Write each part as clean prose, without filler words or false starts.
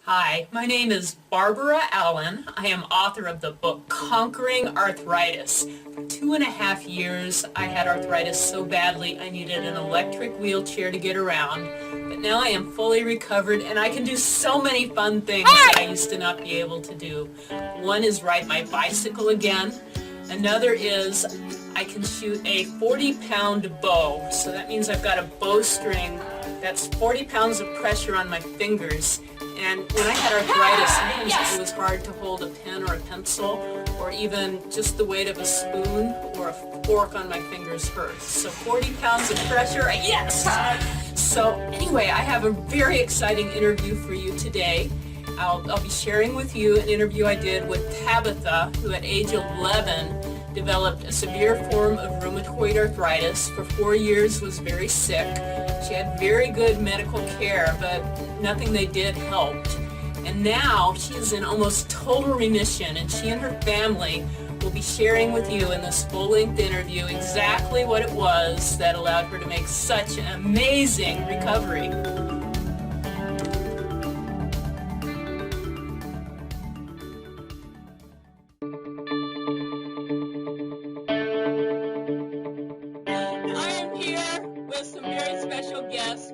Hi, my name is Barbara Allen. I am author of the book Conquering Arthritis. For 2.5 years, I had arthritis so badly I needed an electric wheelchair to get around. But now I am fully recovered and I can do so many fun things that I used to not be able to do. One is ride my bicycle again. Another is I can shoot a 40-pound bow. So that means I've got a bowstring that's 40 pounds of pressure on my fingers. And when I had arthritis, sometimes it was hard to hold a pen or a pencil, or even just the weight of a spoon or a fork on my fingers hurt. So 40 pounds of pressure, yes! So anyway, I have a very exciting interview for you today. I'll be sharing with you an interview I did with Tabitha, who at age 11 developed a severe form of rheumatoid arthritis. For 4 years was very sick. She had very good medical care, but nothing they did helped. And now she is in almost total remission, and she and her family will be sharing with you in this full-length interview exactly what it was that allowed her to make such an amazing recovery.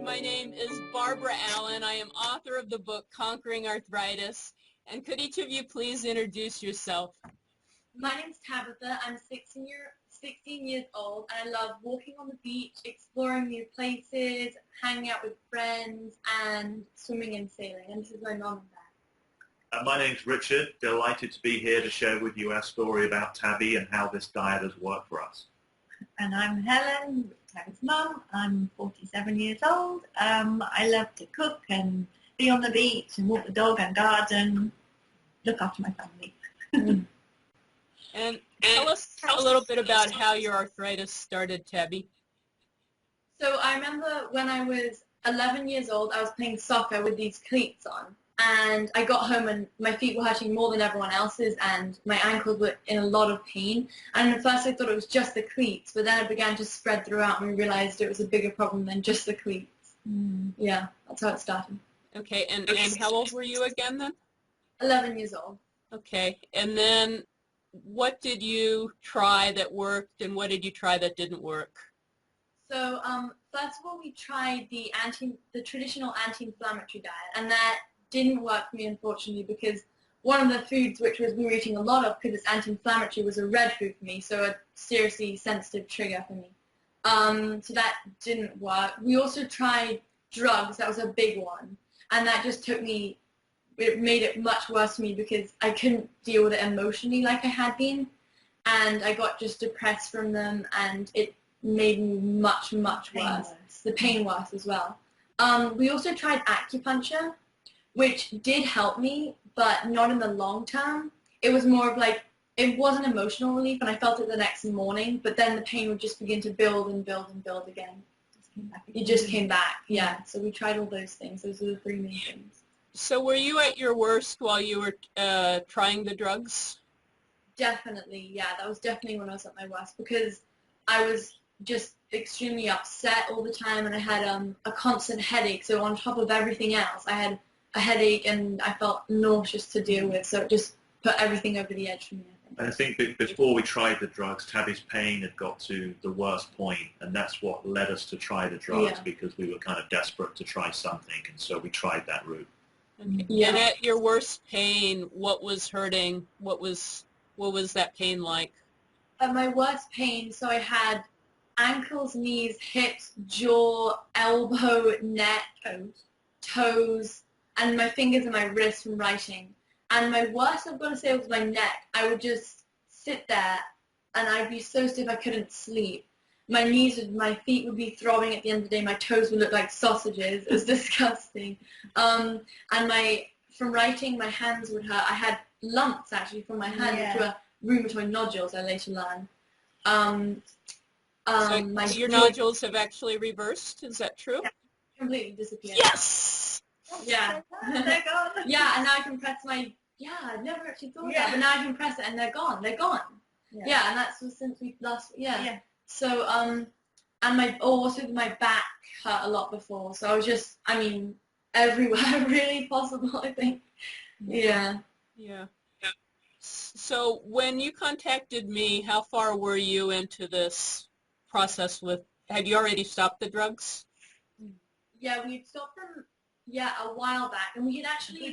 My name is Barbara Allen. I am author of the book Conquering Arthritis. And could each of you please introduce yourself? My name's Tabitha. I'm 16 years old, and I love walking on the beach, exploring new places, hanging out with friends, and swimming and sailing. And this is my mom and dad. My name's Richard. Delighted to be here to share with you our story about Tabby and how this diet has worked for us. And I'm Helen, Tabby's mum. I'm 47 years old. I love to cook and be on the beach and walk the dog and garden, look after my family. And tell us a little bit about how your arthritis started, Tabby. So I remember when I was 11 years old, I was playing soccer with these cleats on. And I got home and my feet were hurting more than everyone else's, and my ankles were in a lot of pain. And at first I thought it was just the cleats, but then it began to spread throughout, and we realized it was a bigger problem than just the cleats. Yeah, that's how it started. Okay, and how old were you again then? 11 years old. Okay, and then what did you try that worked, and what did you try that didn't work? So first of all, we tried the traditional anti-inflammatory diet, and that didn't work for me, unfortunately, because one of the foods we were eating a lot of, because it's anti-inflammatory, was a red food for me, so a seriously sensitive trigger for me. So that didn't work. We also tried drugs. That was a big one, and that just it made it much worse for me because I couldn't deal with it emotionally like I had been, and I got just depressed from them, and it made me much, much worse. The pain worse as well. We also tried acupuncture, which did help me, but not in the long term. It was more of like, it was an emotional relief, and I felt it the next morning, but then the pain would just begin to build and build and build again. It just came back, yeah. So we tried all those things. Those were the three main things. So were you at your worst while you were trying the drugs? Definitely, yeah. That was definitely when I was at my worst, because I was just extremely upset all the time, and I had a constant headache. So on top of everything else, I had a headache, and I felt nauseous to deal with, so it just put everything over the edge for me, I think. I think before we tried the drugs, Tabby's pain had got to the worst point, and that's what led us to try the drugs, because we were kind of desperate to try something, and so we tried that route. Okay. Yeah. And at your worst pain, what was hurting? What was that pain like? At my worst pain, so I had ankles, knees, hips, jaw, elbow, neck, toes, and my fingers and my wrists from writing. And my worst, I've got to say, was my neck. I would just sit there, and I'd be so stiff I couldn't sleep. My feet would be throbbing at the end of the day. My toes would look like sausages. It was disgusting. And from writing, my hands would hurt. I had lumps, actually, from my hands, which were rheumatoid nodules, I later learned. So your nodules have actually reversed, is that true? Yeah, completely disappeared. Yes! Yeah. They're gone. Yeah, and now I can press I'd never actually thought of that, but now I can press it and they're gone. Yeah, and that's since we last, So, and also my back hurt a lot before, so I was just, everywhere really possible, I think. Yeah. Yeah. So when you contacted me, how far were you into this process had you already stopped the drugs? Yeah, we had stopped them, a while back, and we had actually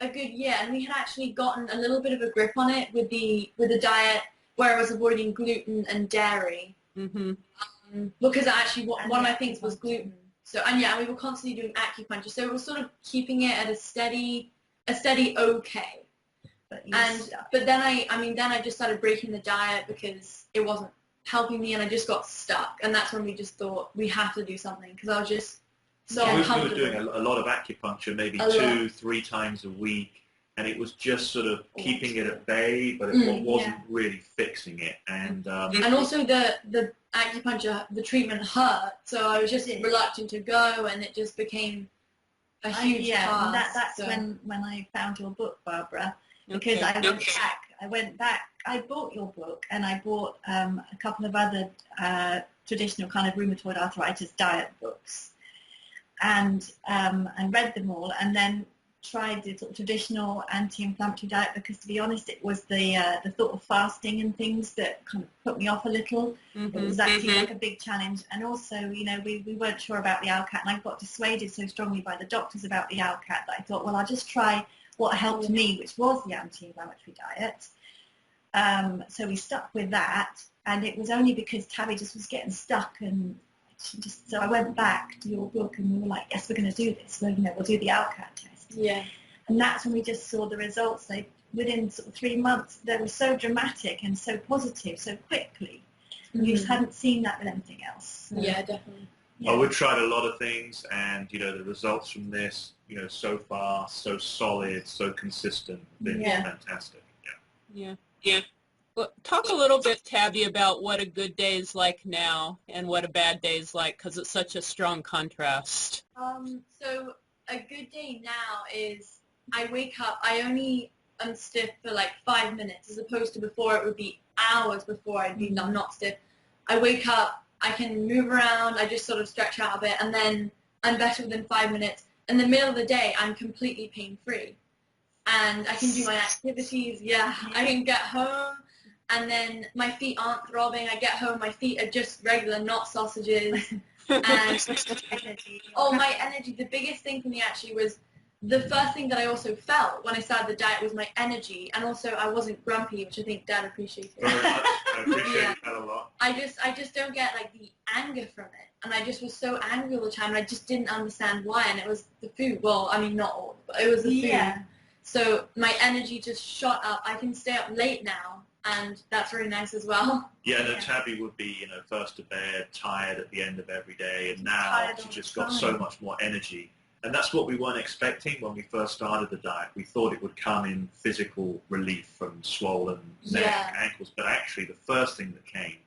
a good year, and we had actually gotten a little bit of a grip on it with the diet, where I was avoiding gluten and dairy. Mm-hmm. Because actually one of my things was gluten. So we were constantly doing acupuncture, so it was sort of keeping it at a steady okay. But then I just started breaking the diet because it wasn't helping me, and I just got stuck, and that's when we just thought we have to do something, because I was just so uncomfortable. We were doing a lot of acupuncture, maybe 2-3 times a week, and it was just sort of keeping it at bay, but it wasn't really fixing it. And also the acupuncture, the treatment hurt, so I was just reluctant to go, and it just became a huge task. And that's when I found your book, Barbara, because I went back, I bought your book, and I bought a couple of other traditional kind of rheumatoid arthritis diet books, and I read them all, and then tried the sort of traditional anti-inflammatory diet, because to be honest, it was the thought of fasting and things that kind of put me off a little. It was actually like a big challenge, and also, we weren't sure about the ALCAT, and I got dissuaded so strongly by the doctors about the ALCAT that I thought, well, I'll just try what helped me, which was the anti-inflammatory diet. So we stuck with that, and it was only because Tabby just was getting stuck, and so I went back to your book, and we were like, yes, we're going to do this. We'll do the ALCAT test. Yeah. And that's when we just saw the results. Within sort of 3 months, they were so dramatic and so positive so quickly. You just hadn't seen that with anything else. So. Yeah, definitely. Yeah. We've tried a lot of things, and the results from this, so far, so solid, so consistent, been fantastic. Yeah. Well, talk a little bit, Tabby, about what a good day is like now and what a bad day is like, because it's such a strong contrast. So a good day now is I wake up, I only am stiff for like 5 minutes, as opposed to before it would be hours before I'd be not stiff. I wake up, I can move around, I just sort of stretch out a bit, and then I'm better within 5 minutes. In the middle of the day, I'm completely pain-free. And I can do my activities, I can get home, and then my feet aren't throbbing. I get home, my feet are just regular, not sausages. And my energy, the biggest thing for me actually was the first thing that I also felt when I started the diet was my energy, and also I wasn't grumpy, which I think Dad appreciated. Very much. I appreciate that a lot. I just don't get like the anger from it, and I just was so angry all the time, and I just didn't understand why, and it was the food. Well, I mean, not all, but it was the food. Yeah. So my energy just shot up. I can stay up late now, and that's really nice as well. Yeah, no, Tabby would be, first to bed, tired at the end of every day, and now she's just got so much more energy. And that's what we weren't expecting when we first started the diet. We thought it would come in physical relief from swollen neck, ankles, but actually the first thing that came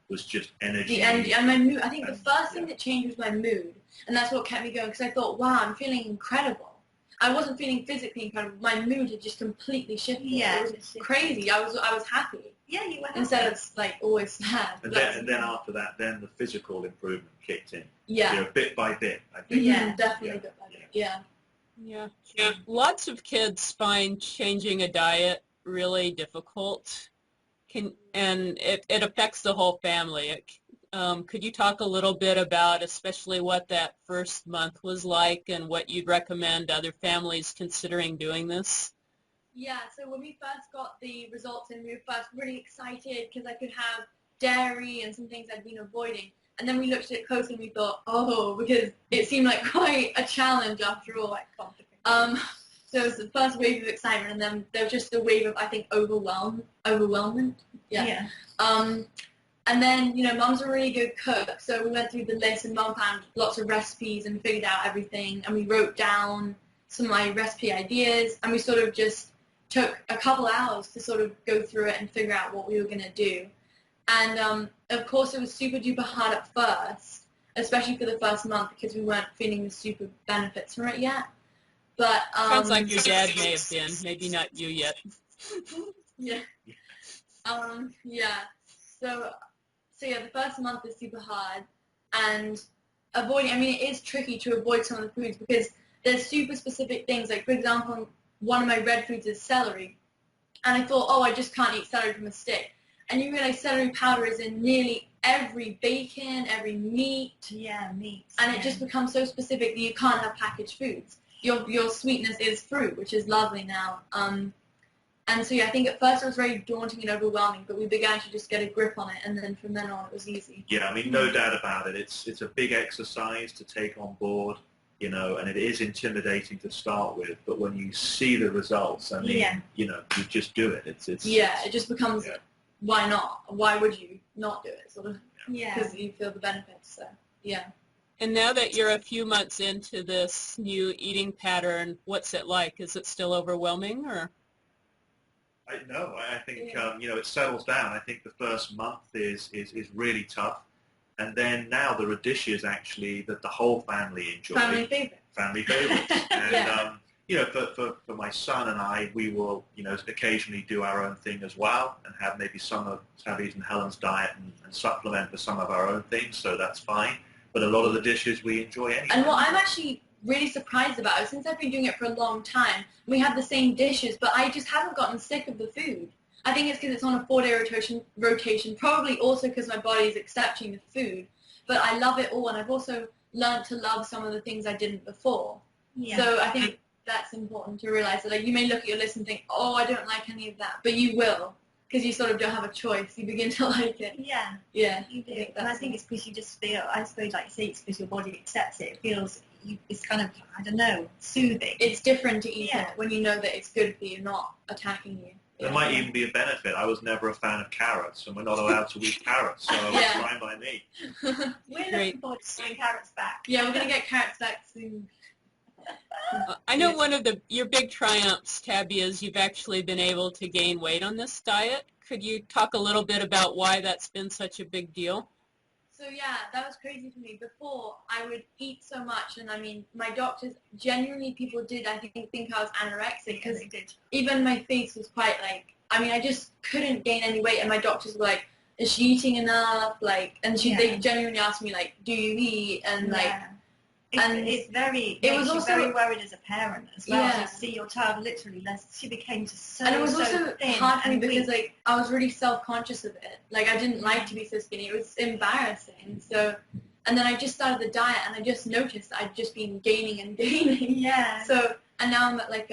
was just energy. The energy and my mood. I think the first thing that changed was my mood, and that's what kept me going, because I thought, wow, I'm feeling incredible. I wasn't feeling physically incredible. My mood had just completely shifted. Yeah, it was crazy. I was happy. Yeah, you were happy. Instead of like always sad. And then after that, then the physical improvement kicked in. Yeah. Bit by bit, I think. Yeah, definitely bit by bit. Yeah. Lots of kids find changing a diet really difficult, and it affects the whole family. Could you talk a little bit about especially what that first month was like and what you'd recommend other families considering doing this? Yeah, so when we first got the results and we were first really excited because I could have dairy and some things I'd been avoiding. And then we looked at it closely and we thought, because it seemed like quite a challenge after all. So it was the first wave of excitement, and then there was just a wave of, I think, overwhelmment. Yeah. And then, Mum's a really good cook, so we went through the list, and Mum found lots of recipes and figured out everything, and we wrote down some of my recipe ideas, and we sort of just took a couple hours to sort of go through it and figure out what we were going to do. And, of course, it was super duper hard at first, especially for the first month, because we weren't feeling the super benefits from it yet. But sounds like your dad may have been, maybe not you yet. Yeah. So the first month is super hard, and it is tricky to avoid some of the foods, because there's super specific things. Like, for example, one of my red foods is celery. And I thought, oh, I just can't eat celery from a stick. And you realize celery powder is in nearly every bacon, every meat. Yeah, meat. And it just becomes so specific that you can't have packaged foods. Your sweetness is fruit, which is lovely now. And so, yeah, I think at first it was very daunting and overwhelming, but we began to just get a grip on it, and then from then on it was easy. Yeah, I mean, no doubt about it. It's a big exercise to take on board, you know, and it is intimidating to start with, but when you see the results, I mean, you know, you just do it. It just becomes, why not? Why would you not do it, sort of? Yeah. Because you feel the benefits, so, yeah. And now that you're a few months into this new eating pattern, what's it like? Is it still overwhelming, or? I think, you know, it settles down. I think the first month is really tough. And then now there are dishes, actually, that the whole family enjoy. Family favorites. And, you know, for my son and I, we will, you know, occasionally do our own thing as well and have maybe some of Tabby's and Helen's diet and supplement with some of our own things, so that's fine. But a lot of the dishes we enjoy anyway. And what I'm actually really surprised about is, since I've been doing it for a long time, we have the same dishes, but I just haven't gotten sick of the food. I think it's because it's on a 4-day rotation, probably also because my body is accepting the food. But I love it all, and I've also learned to love some of the things I didn't before. Yeah. So I think that's important to realize that, like, you may look at your list and think, oh, I don't like any of that, but you will, because you sort of don't have a choice. You begin to like it. Yeah. Yeah. You do. And I think it's because you just feel, I suppose, like you say, it's because your body accepts it. It feels, it's kind of, I don't know, soothing. It's different to eat it when you know that it's good for you, not attacking you. There might even be a benefit. I was never a fan of carrots, and we're not allowed to eat carrots, so it's fine by me. We're looking forward to getting carrots back. Yeah, we're going to get carrots back soon. I know one of your big triumphs, Tabby, is you've actually been able to gain weight on this diet. Could you talk a little bit about why that's been such a big deal? So yeah, that was crazy for me. Before, I would eat so much, and I mean, my doctors, genuinely people did, I think I was anorexic, because even my face was quite like, I mean, I just couldn't gain any weight, and my doctors were like, is she eating enough? Like, and they genuinely asked me, like, do you eat? And like, it was also very worried as a parent as well. To see your child literally, she became just so. And it was also hard for me because weak. like I was really self-conscious of it. Like I didn't like to be so skinny. It was embarrassing. So, and then I just started the diet, and I just noticed that I'd just been gaining and gaining. Yeah. So, and now I'm at like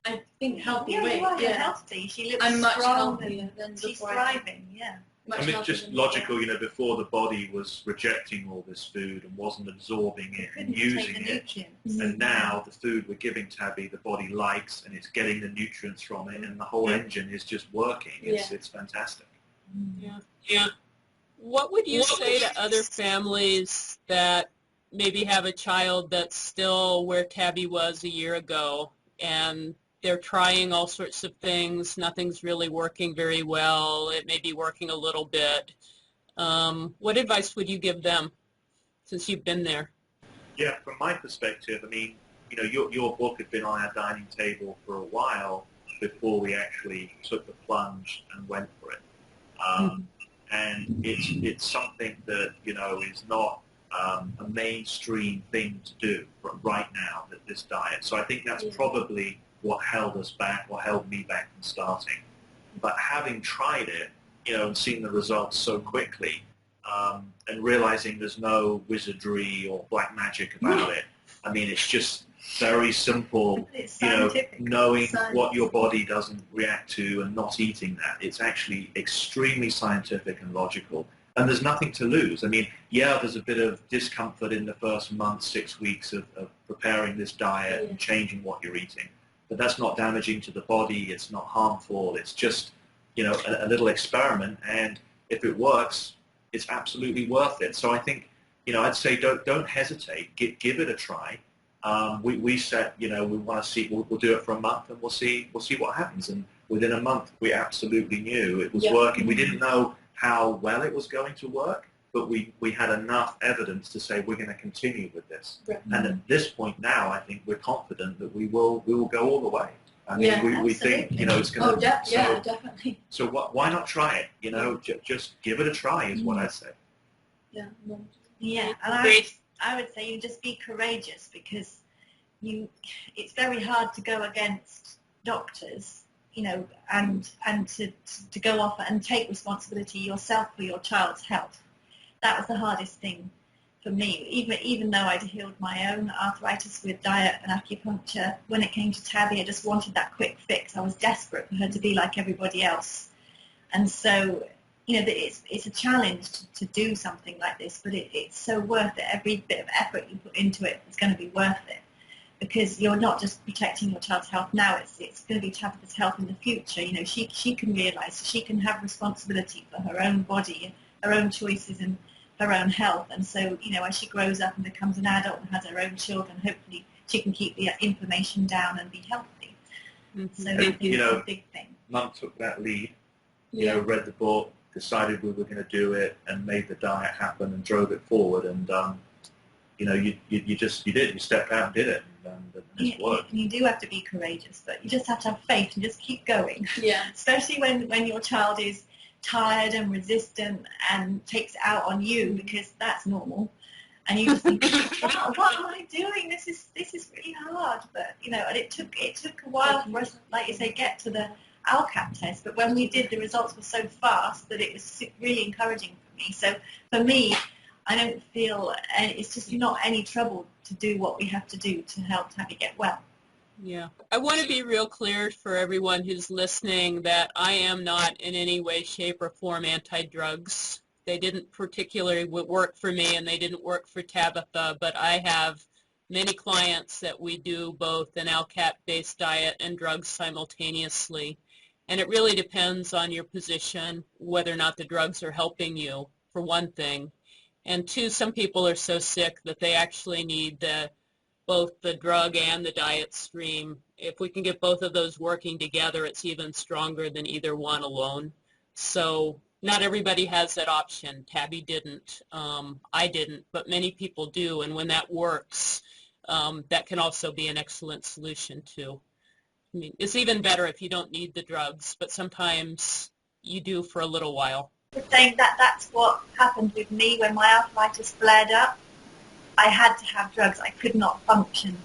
I think healthy weight. You are healthy. She looks I'm much strong healthier than she's before. thriving. Yeah. I mean, just logical, you know, before the body was rejecting all this food and wasn't absorbing it and using it, and now the food we're giving Tabby, the body likes, and it's getting the nutrients from it, and the whole engine is just working. It's fantastic. Yeah. What would you say to other families that maybe have a child that's still where Tabby was a year ago, and they're trying all sorts of things, nothing's really working very well, it may be working a little bit. What advice would you give them, since you've been there? Yeah, from my perspective, I mean, you know, your book had been on our dining table for a while before we actually took the plunge and went for it. And it's something that, you know, is not a mainstream thing to do right now, this diet. So I think that's probably what held us back, or held me back from starting. But having tried it, you know, and seen the results so quickly, and realizing there's no wizardry or black magic about it. I mean, it's just very simple, you know, knowing what your body doesn't react to and not eating that. It's actually extremely scientific and logical. And there's nothing to lose. I mean, there's a bit of discomfort in the first month, 6 weeks of preparing this diet and changing what you're eating. But that's not damaging to the body. It's not harmful. It's just, you know, a little experiment. And if it works, it's absolutely worth it. So I think, you know, I'd say don't hesitate. Give it a try. We said, you know, we want to see. We'll do it for a month, and we'll see what happens. And within a month, we absolutely knew it was working. We didn't know how well it was going to work, but we had enough evidence to say we're going to continue with this. And at this point now, I think we're confident that we will go all the way. I mean, we think, you know, it's going to. Definitely. So why not try it? You know, just give it a try is what I say. Yeah. Yeah, and I would say you just be courageous, because it's very hard to go against doctors, and to go off and take responsibility yourself for your child's health. That was the hardest thing for me. Even though I'd healed my own arthritis with diet and acupuncture, when it came to Tabby, I just wanted that quick fix. I was desperate for her to be like everybody else. And so, it's a challenge to do something like this, but it's so worth it. Every bit of effort you put into it is going to be worth it, because you're not just protecting your child's health now, it's going to be Tabitha's health in the future. She can realise she can have responsibility for her own body, her own choices and her own health. And so, as she grows up and becomes an adult and has her own children, hopefully she can keep the inflammation down and be healthy. Mm-hmm. So it's a big thing. Mum took that lead, read the book, decided we were going to do it, and made the diet happen and drove it forward. And you did. You stepped out and did it, and it's worked. You do have to be courageous, but you just have to have faith and just keep going. Yeah. Especially when your child is tired and resistant and takes it out on you, because that's normal. And you just think, what am I doing? This is really hard. But and it took a while for us, like you say, get to the ALCAT test. But when we did, the results were so fast that it was really encouraging for me. So for me, I don't feel it's just not any trouble to do what we have to do to help Tabby get well. Yeah. I want to be real clear for everyone who's listening that I am not in any way, shape, or form anti-drugs. They didn't particularly work for me, and they didn't work for Tabitha, but I have many clients that we do both an ALCAT-based diet and drugs simultaneously. And it really depends on your position, whether or not the drugs are helping you, for one thing. And two, some people are so sick that they actually need both the drug and the diet stream. If we can get both of those working together, it's even stronger than either one alone. So not everybody has that option. Tabby didn't. I didn't, but many people do. And when that works, that can also be an excellent solution too. I mean, it's even better if you don't need the drugs, but sometimes you do for a little while. Saying that's what happened with me when my arthritis flared up. I had to have drugs. I could not function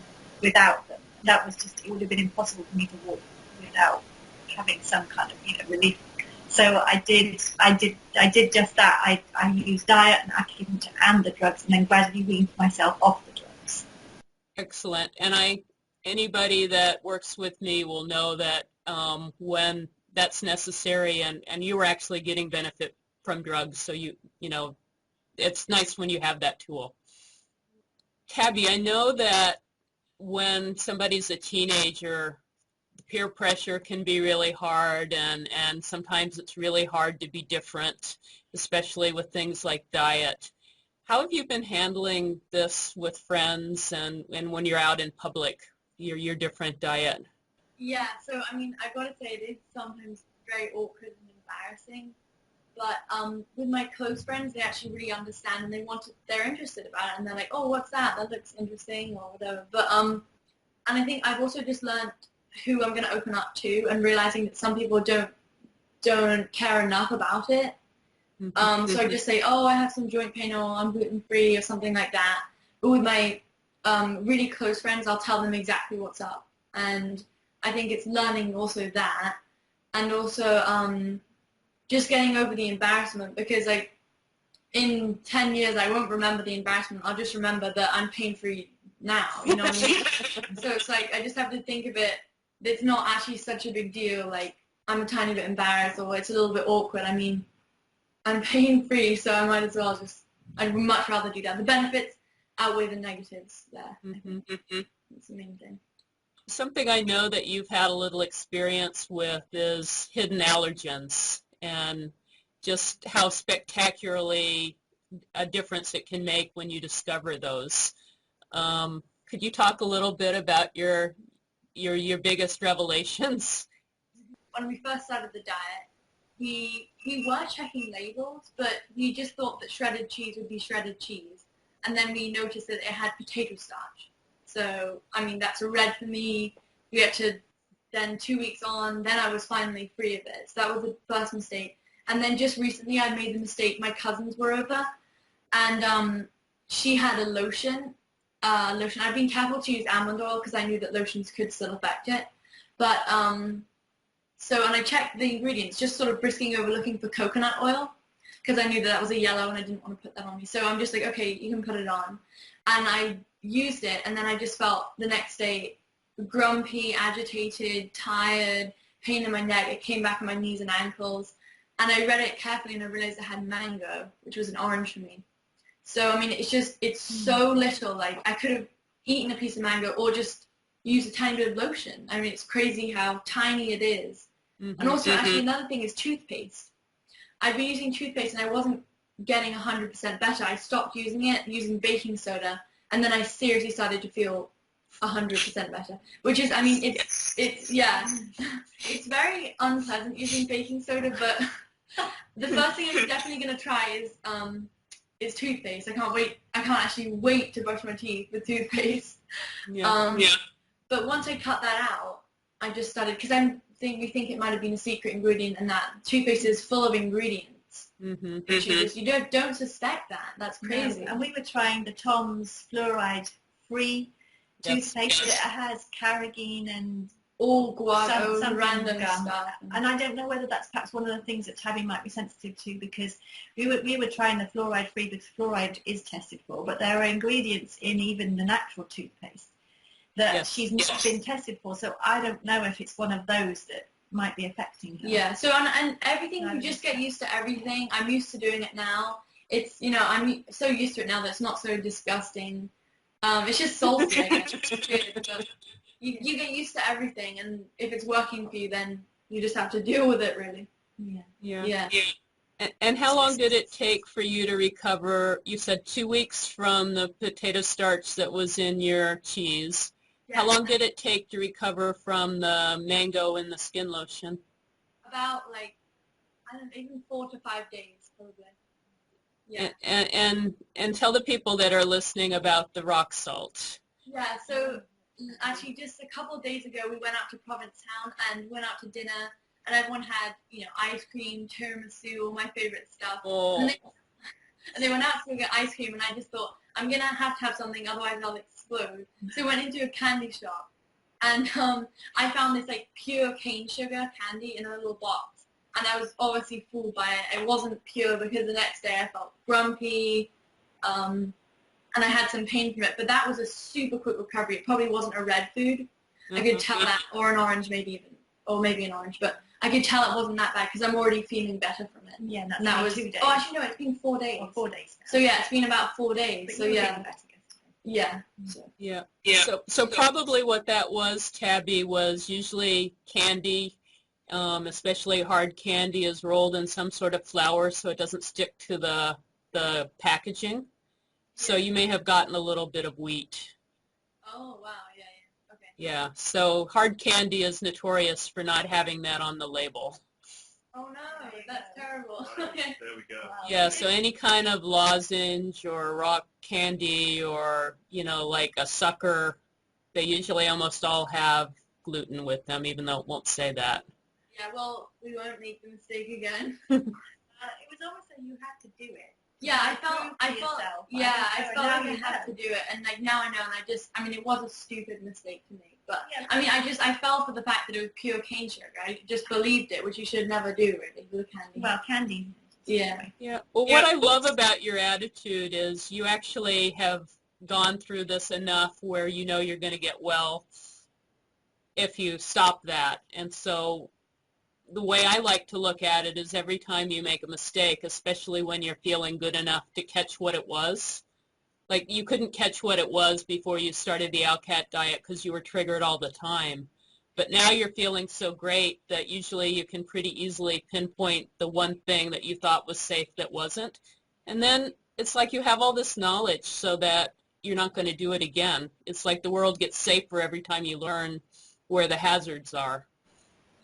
without them. That was just, it would have been impossible for me to walk without having some kind of relief. So I did just that. I used diet and acupuncture and the drugs, and then gradually weaned myself off the drugs. Excellent. And anybody that works with me will know that when that's necessary, and you were actually getting benefit from drugs, so it's nice when you have that tool. Tabby, I know that when somebody's a teenager, peer pressure can be really hard, and sometimes it's really hard to be different, especially with things like diet. How have you been handling this with friends and when you're out in public, your different diet? Yeah, so I mean, I've got to say it is sometimes very awkward and embarrassing, but with my close friends, they actually really understand, and they're interested about it, and they're like, oh, what's that? That looks interesting, or whatever. But and I think I've also just learned who I'm going to open up to, and realizing that some people don't care enough about it. So I just say, oh, I have some joint pain, or I'm gluten-free, or something like that. But with my really close friends, I'll tell them exactly what's up. And I think it's learning also that, and also just getting over the embarrassment, because like in 10 years I won't remember the embarrassment. I'll just remember that I'm pain-free now, you know what I mean? So it's like I just have to think of it, it's not actually such a big deal, like I'm a tiny bit embarrassed or it's a little bit awkward. I mean, I'm pain-free, so I might as well I'd much rather do that. The benefits outweigh the negatives there. That's the main thing. Something I know that you've had a little experience with is hidden allergens, and just how spectacularly a difference it can make when you discover those. Could you talk a little bit about your biggest revelations? When we first started the diet, we were checking labels, but we just thought that shredded cheese would be shredded cheese. And then we noticed that it had potato starch. So, I mean, that's a red for me. We had to, then 2 weeks on, then I was finally free of it. So that was the first mistake. And then just recently I made the mistake, my cousins were over, and she had a lotion lotion. I've been careful to use almond oil because I knew that lotions could still affect it. But so, and I checked the ingredients, just sort of brisking over looking for coconut oil because I knew that was a yellow and I didn't want to put that on me. So I'm just like, okay, you can put it on. And I used it, and then I just felt the next day grumpy, agitated, tired, pain in my neck. It came back on my knees and ankles. And I read it carefully and I realized it had mango, which was an orange for me. So, I mean, it's so little. Like, I could have eaten a piece of mango or just used a tiny bit of lotion. I mean, it's crazy how tiny it is. Mm-hmm. And also, actually, another thing is toothpaste. I've been using toothpaste and I wasn't getting 100% better. I stopped using it, using baking soda, and then I seriously started to feel 100% better. Which is, I mean, it's yeah, it's very unpleasant using baking soda, but the first thing I'm definitely going to try is toothpaste. I can't actually wait to brush my teeth with toothpaste. Yeah. But once I cut that out, I just started, because we think it might have been a secret ingredient, and that toothpaste is full of ingredients. Mm-hmm. You don't suspect that. That's crazy. No. And we were trying the Tom's fluoride-free toothpaste that has carrageen and all guano, some random stuff. And I don't know whether that's perhaps one of the things that Tabby might be sensitive to, because we were trying the fluoride-free because fluoride is tested for, but there are ingredients in even the natural toothpaste that she's not been tested for. So I don't know if it's one of those that might be affecting her. Yeah. So and everything, you just get used to everything. I'm used to doing it now. It's, you know, I'm so used to it now that it's not so disgusting. It's just salty, I guess. It's good, but you get used to everything, and if it's working for you, then you just have to deal with it, really. Yeah. And how long did it take for you to recover? You said 2 weeks from the potato starch that was in your cheese. Yeah. How long did it take to recover from the mango and the skin lotion? About, like, I don't know, even 4 to 5 days, probably. Yeah. And tell the people that are listening about the rock salt. Yeah, so actually just a couple of days ago we went out to Provincetown and went out to dinner, and everyone had, you know, ice cream, tiramisu, all my favorite stuff. Oh. And they went out to get ice cream, and I just thought, I'm going to have something, otherwise I'll explode. So I went into a candy shop, and I found this, like, pure cane sugar candy in a little box. And I was obviously fooled by it. It wasn't pure, because the next day I felt grumpy, and I had some pain from it. But that was a super quick recovery. It probably wasn't a red food. Mm-hmm. I could tell that, or an orange maybe even, or maybe an orange. But I could tell it wasn't that bad because I'm already feeling better from it. Yeah, and that was 2 days. Oh, actually no, it's been 4 days. Or 4 days. So yeah, it's been about 4 days. But so yeah. Yeah. So probably what that was, Tabby, was usually candy. Especially hard candy is rolled in some sort of flour so it doesn't stick to the packaging. So you may have gotten a little bit of wheat. Oh, wow, yeah, okay. Yeah, so hard candy is notorious for not having that on the label. Oh no, that's terrible. There we go. Wow. Yeah, so any kind of lozenge or rock candy or, you know, like a sucker, they usually almost all have gluten with them, even though it won't say that. Yeah, well, we won't make the mistake again. It was almost like you had to do it. Yeah, I felt like I had to do it, and like now I know, and I mean, it was a stupid mistake to make, but I mean, I fell for the fact that it was pure cane sugar. I just believed it, which you should never do, really, with candy. Well, candy. Yeah. Yeah. Well, what I love about your attitude is you actually have gone through this enough where you know you're going to get well if you stop that, and so the way I like to look at it is every time you make a mistake, especially when you're feeling good enough to catch what it was. Like, you couldn't catch what it was before you started the Alcat diet because you were triggered all the time. But now you're feeling so great that usually you can pretty easily pinpoint the one thing that you thought was safe that wasn't. And then it's like you have all this knowledge so that you're not going to do it again. It's like the world gets safer every time you learn where the hazards are.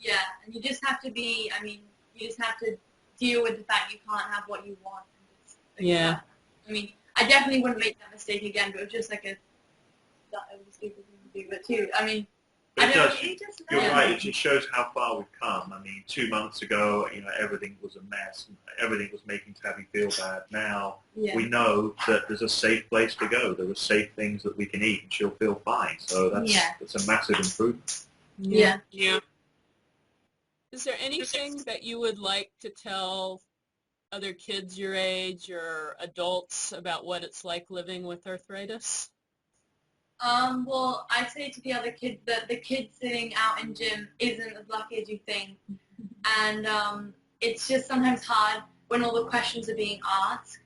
Yeah, and you just have to you just have to deal with the fact you can't have what you want. Yeah. I mean, I definitely wouldn't make that mistake again, but it was just like that was a stupid thing to do. But too, I mean, It does. You just You're learn. right. It just shows how far we've come. I mean, 2 months ago, everything was a mess. Everything was making Tabby feel bad. Now we know that there's a safe place to go. There are safe things that we can eat, and she'll feel fine. So that's a massive improvement. Yeah. Is there anything that you would like to tell other kids your age or adults about what it's like living with arthritis? Well, I say to the other kids that the kid sitting out in gym isn't as lucky as you think, and it's just sometimes hard when all the questions are being asked,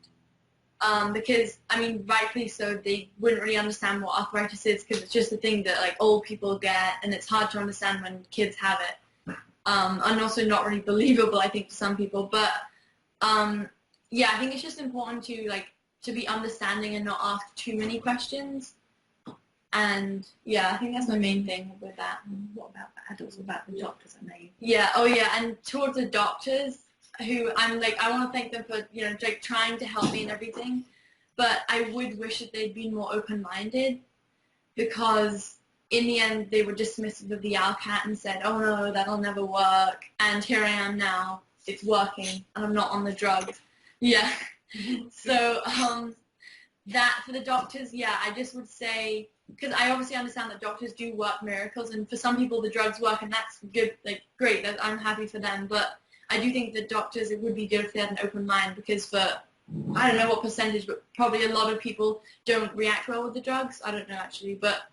because, I mean, rightfully so, they wouldn't really understand what arthritis is because it's just a thing that, like, old people get, and it's hard to understand when kids have it, and also not really believable, I think, to some people, but, yeah, I think it's just important to be understanding and not ask too many questions. And yeah, I think that's my main thing with that. What about the adults? What about the doctors? I know you. Yeah, and towards the doctors, who I want to thank them for, trying to help me and everything, but I would wish that they'd been more open-minded, because in the end they were dismissive of the ALCAT and said, oh no, that'll never work, and here I am now, it's working, and I'm not on the drugs. Yeah. So, that for the doctors, yeah, I just would say, because I obviously understand that doctors do work miracles, and for some people the drugs work, and that's good, great, I'm happy for them, but I do think that doctors, it would be good if they had an open mind, because for, I don't know what percentage, but probably a lot of people don't react well with the drugs, I don't know actually, but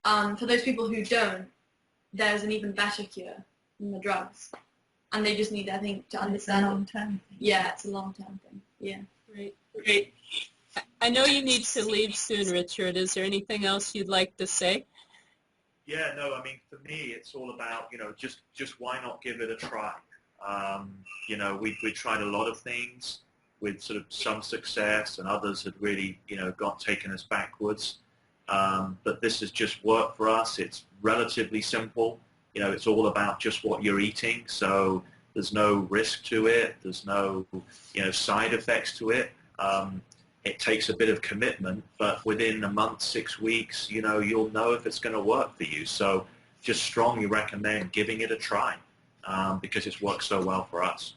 for those people who don't, there's an even better cure than the drugs, and they just need, I think, to understand. It's a long-term thing. Yeah, it's a long-term thing, yeah. Great. I know you need to leave soon, Richard. Is there anything else you'd like to say? Yeah, no, I mean, for me, it's all about, just why not give it a try? We tried a lot of things with sort of some success, and others had really, taken us backwards. But this has just worked for us. It's relatively simple. It's all about just what you're eating. So there's no risk to it. There's no, side effects to it. It takes a bit of commitment, but within a month, 6 weeks, you'll know if it's going to work for you. So just strongly recommend giving it a try, because it's worked so well for us.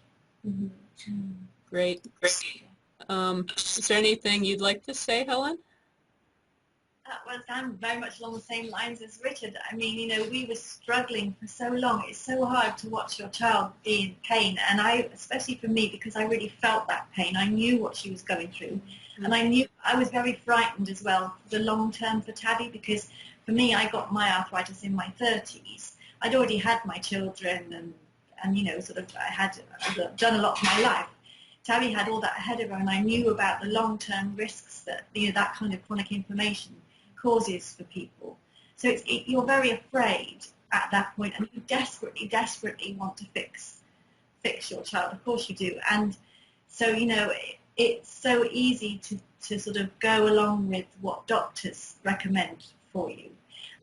Mm-hmm. Great. Is there anything you'd like to say, Helen? Well, I'm very much along the same lines as Richard. I mean, we were struggling for so long. It's so hard to watch your child be in pain, and especially for me, because I really felt that pain. I knew what she was going through, and I knew I was very frightened as well for the long term for Tabby, because for me, I got my arthritis in my 30s. I'd already had my children, and sort of I'd done a lot of my life. Tabby had all that ahead of her, and I knew about the long-term risks that that kind of chronic inflammation causes for people. So you're very afraid at that point, and you desperately want to fix your child. Of course you do. And so it's so easy to sort of go along with what doctors recommend for you,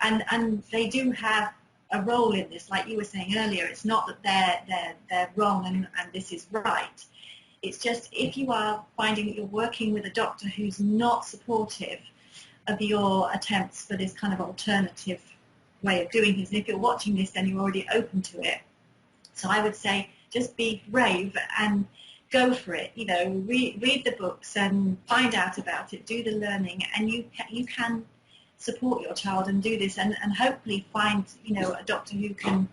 and they do have a role in this. Like you were saying earlier, it's not that they're wrong and this is right. It's just if you are finding that you're working with a doctor who's not supportive of your attempts for this kind of alternative way of doing things, and if you're watching this, then you're already open to it. So I would say just be brave and go for it. Read the books and find out about it, do the learning, and you can support your child and do this, and hopefully find a doctor who can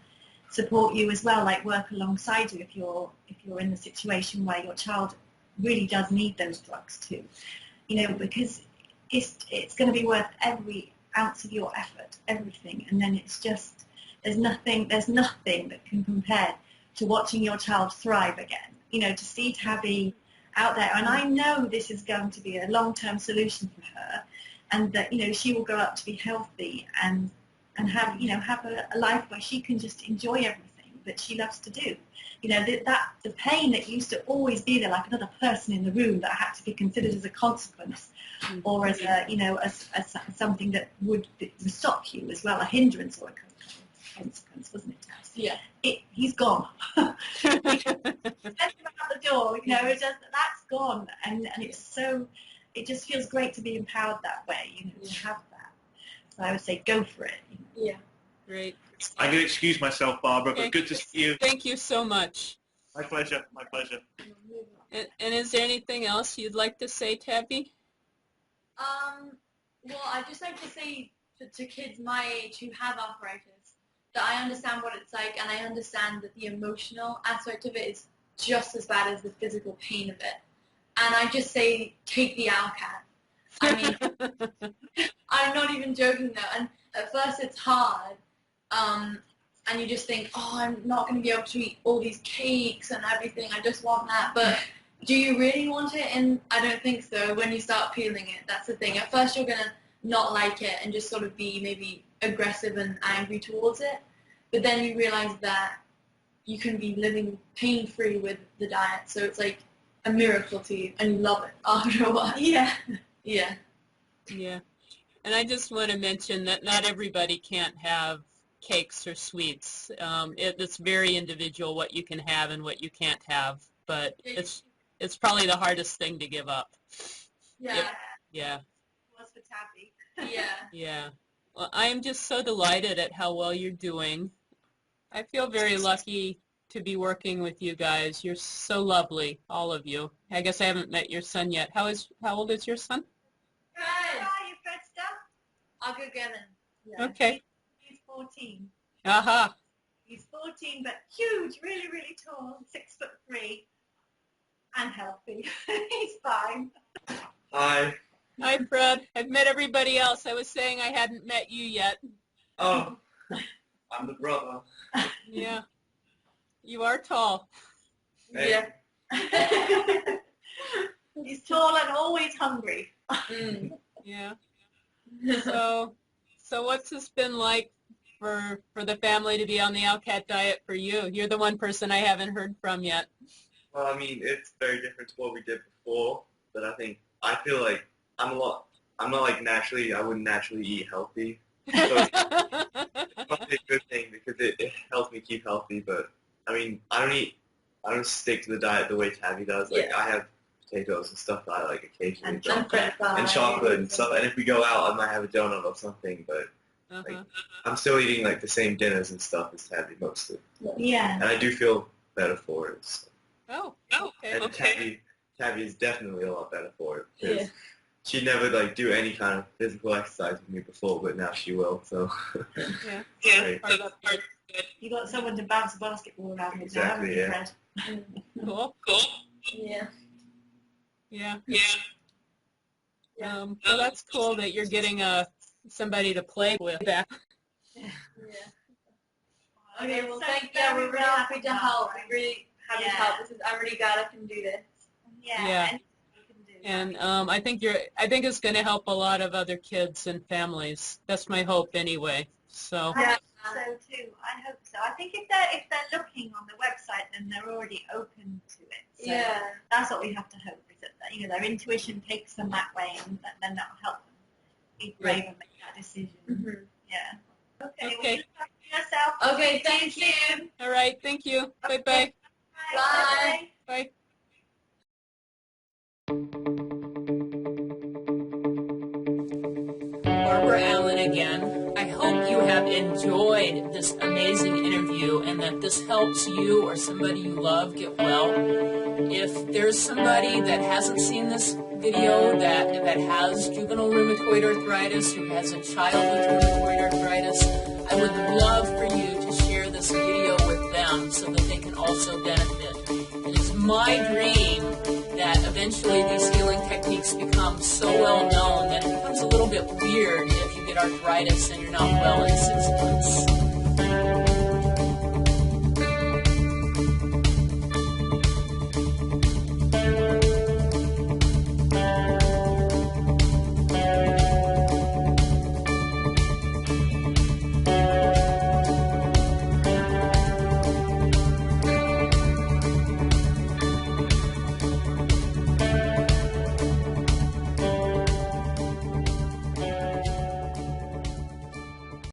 support you as well, like work alongside you if you're in the situation where your child really does need those drugs too, because it's going to be worth every ounce of your effort, everything, and then it's just there's nothing that can compare to watching your child thrive again. To see Tabby out there, and I know this is going to be a long-term solution for her, and that she will grow up to be healthy and have a life where she can just enjoy everything that she loves to do. The pain that used to always be there, like another person in the room that had to be considered as a consequence, or as as something that would stop you as well, a hindrance or a consequence, wasn't it? Yeah. He's gone. Send him out the door. That's gone, and it's so. It just feels great to be empowered that way. To have that. So I would say go for it. Yeah. Great. I'm going to excuse myself, Barbara, but Okay. good to see you. Thank you so much. My pleasure. My pleasure. And is there anything else you'd like to say, Tabby? Well, I'd just like to say to kids my age who have arthritis that I understand what it's like, and I understand that the emotional aspect of it is just as bad as the physical pain of it. And I just say, take the Alcat. I mean, I'm not even joking though. And at first it's hard, and you just think, oh, I'm not going to be able to eat all these cakes and everything. I just want that. But do you really want it? And I don't think so. When you start feeling it, that's the thing. At first you're going to not like it and just sort of be maybe aggressive and angry towards it. But then you realize that you can be living pain-free with the diet. So it's like a miracle to you, and you love it after a while. Yeah. Yeah. Yeah. And I just want to mention that not everybody can't have cakes or sweets. It's very individual what you can have and what you can't have. But it's probably the hardest thing to give up. Yeah. Yeah. It was for Tabby. Yeah. Yeah. Well, I am just so delighted at how well you're doing. I feel very lucky to be working with you guys. You're so lovely, all of you. I guess I haven't met your son yet. How old is your son? Good. Hi, you first stuff? I'll go get him. Yeah. Okay. He's 14. Aha. He's 14, but huge, really, really tall, 6'3", and healthy. He's fine. Hi. Hi, Fred. I've met everybody else. I was saying I hadn't met you yet. Oh, I'm the brother. Yeah. You are tall. Hey. Yeah. He's tall and always hungry. Mm. Yeah. So what's this been like for the family to be on the Alcat diet for you? You're the one person I haven't heard from yet. Well, I mean, it's very different to what we did before, but I feel like I'm not like naturally, I wouldn't naturally eat healthy. So it's probably a good thing because it helps me keep healthy, but I mean, I don't stick to the diet the way Tabby does. Like, Yeah. I have potatoes and stuff that I like occasionally, And but, French fries. and chocolate and stuff, and if we go out, I might have a donut or something, but Uh-huh. I'm still eating like the same dinners and stuff as Tabby mostly. Yeah. And I do feel better for it. So. Oh, okay. And Tabby is definitely a lot better for it because Yeah. she'd never like do any kind of physical exercise with me before, but now she will. So Yeah. Great. You got someone to bounce a basketball around with now, haven't Exactly, you, yeah. Fred? Cool. Yeah. Yeah. Yeah. Well, that's cool that you're getting somebody to play with. Yeah. Okay, well, we're really happy to help. We really happy to help. I'm really glad I can do this. Yeah. And you can do that. And I think it's going to help a lot of other kids and families. That's my hope anyway. So I hope so too. I hope so. I think if they're looking on the website, then they're already open to it. So Yeah. that's what we have to hope, is that their intuition takes them that way, and then that'll help them be brave and make that decision. Mm-hmm. Yeah. Okay. Okay. Well, you look after yourself. Okay, thank you. all right, thank you. Bye bye. Bye. Bye. Barbara Allen again. I hope you have enjoyed this amazing interview and that this helps you or somebody you love get well. If there's somebody that hasn't seen this video that has juvenile rheumatoid arthritis, who has a child with rheumatoid arthritis, I would love for you to share this video with them so that they can also benefit. It is my dream that eventually these healing techniques become so well known that it becomes a little bit weird if you get arthritis and you're not well in 6 months.